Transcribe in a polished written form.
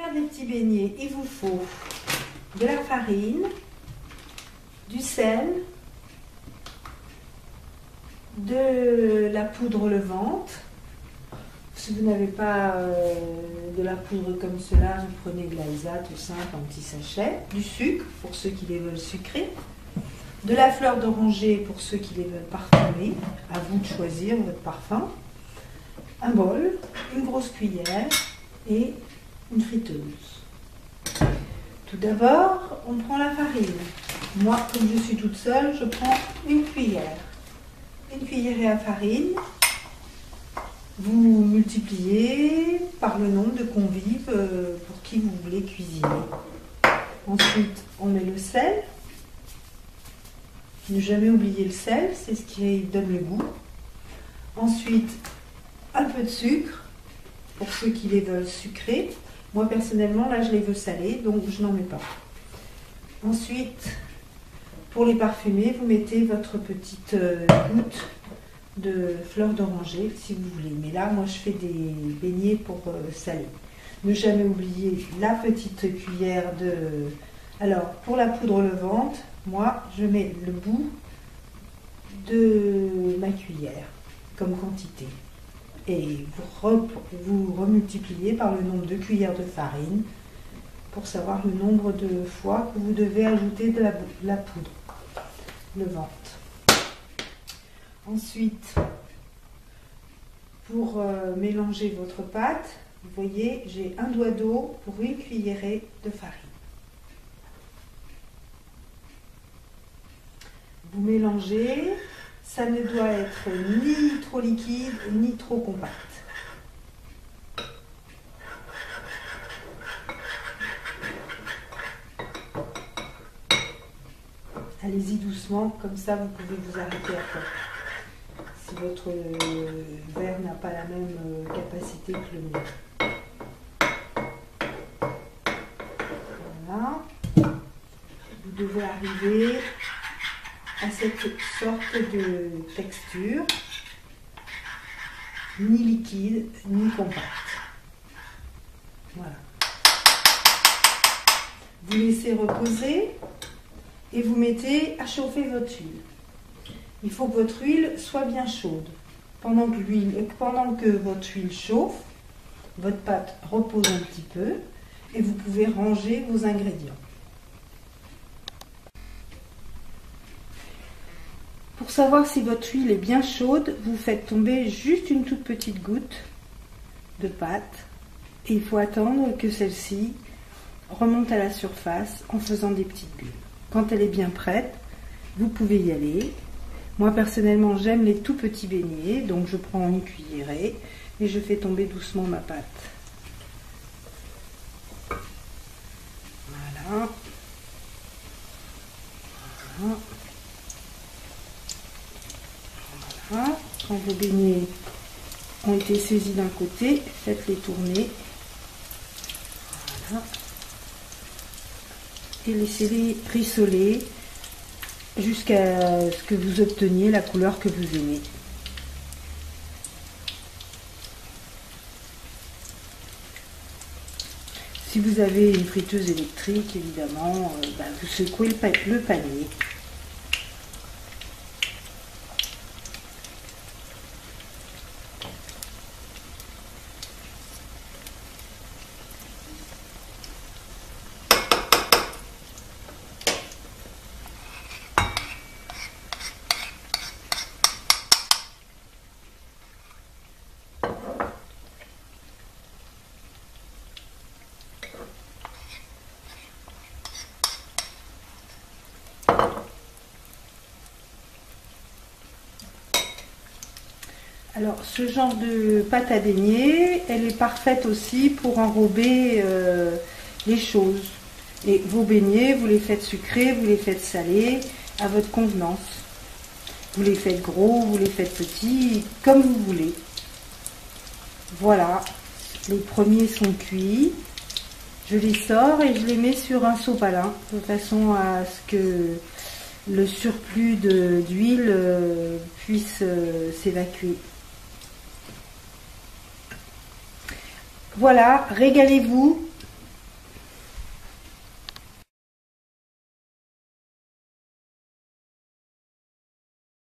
faire des petits beignets, il vous faut de la farine, du sel, de la poudre levante. Si vous n'avez pas de la poudre comme cela, vous prenez de l'Alsa tout simple, un petit sachet, du sucre pour ceux qui les veulent sucrés, de la fleur d'oranger pour ceux qui les veulent parfumés, à vous de choisir votre parfum, un bol, une grosse cuillère et une friteuse. Tout d'abord, on prend la farine. Moi, comme je suis toute seule, je prends une cuillère. Une cuillerée à farine. Vous multipliez par le nombre de convives pour qui vous voulez cuisiner. Ensuite, on met le sel. Ne jamais oublier le sel, c'est ce qui donne le goût. Ensuite, un peu de sucre pour ceux qui les veulent sucrés. Moi, personnellement, là, je les veux salés, donc je n'en mets pas. Ensuite, pour les parfumer, vous mettez votre petite goutte de fleur d'oranger, si vous voulez. Mais là, moi, je fais des beignets pour saler. Ne jamais oublier la petite cuillère de... Alors, pour la poudre levante, moi, je mets le bout de ma cuillère comme quantité. Et vous remultipliez par le nombre de cuillères de farine pour savoir le nombre de fois que vous devez ajouter de la poudre levante. Ensuite, pour mélanger votre pâte, vous voyez, j'ai un doigt d'eau pour une cuillerée de farine. Vous mélangez, ça ne doit être ni trop liquide ni trop compact. Allez-y doucement, comme ça vous pouvez vous arrêter à temps. Si votre verre n'a pas la même capacité que le mien. Voilà. Vous devez arriver à cette sorte de texture, ni liquide, ni compacte. Voilà. Vous laissez reposer et vous mettez à chauffer votre huile. Il faut que votre huile soit bien chaude. Pendant que votre huile chauffe, votre pâte repose un petit peu et vous pouvez ranger vos ingrédients. Pour savoir si votre huile est bien chaude, vous faites tomber juste une toute petite goutte de pâte et il faut attendre que celle-ci remonte à la surface en faisant des petites bulles. Quand elle est bien prête, vous pouvez y aller. Moi personnellement j'aime les tout petits beignets, donc je prends une cuillerée et je fais tomber doucement ma pâte. Voilà. Voilà. Voilà. Quand vos beignets ont été saisis d'un côté, faites-les tourner. Voilà. Et laissez-les rissoler jusqu'à ce que vous obteniez la couleur que vous aimez. Si vous avez une friteuse électrique, évidemment, vous secouez le panier. Alors, ce genre de pâte à beignets, elle est parfaite aussi pour enrober les choses. Et vos beignets, vous les faites sucrés, vous les faites salés, à votre convenance. Vous les faites gros, vous les faites petits, comme vous voulez. Voilà, les premiers sont cuits. Je les sors et je les mets sur un sopalin, de façon à ce que le surplus d'huile puisse s'évacuer. Voilà, régalez-vous.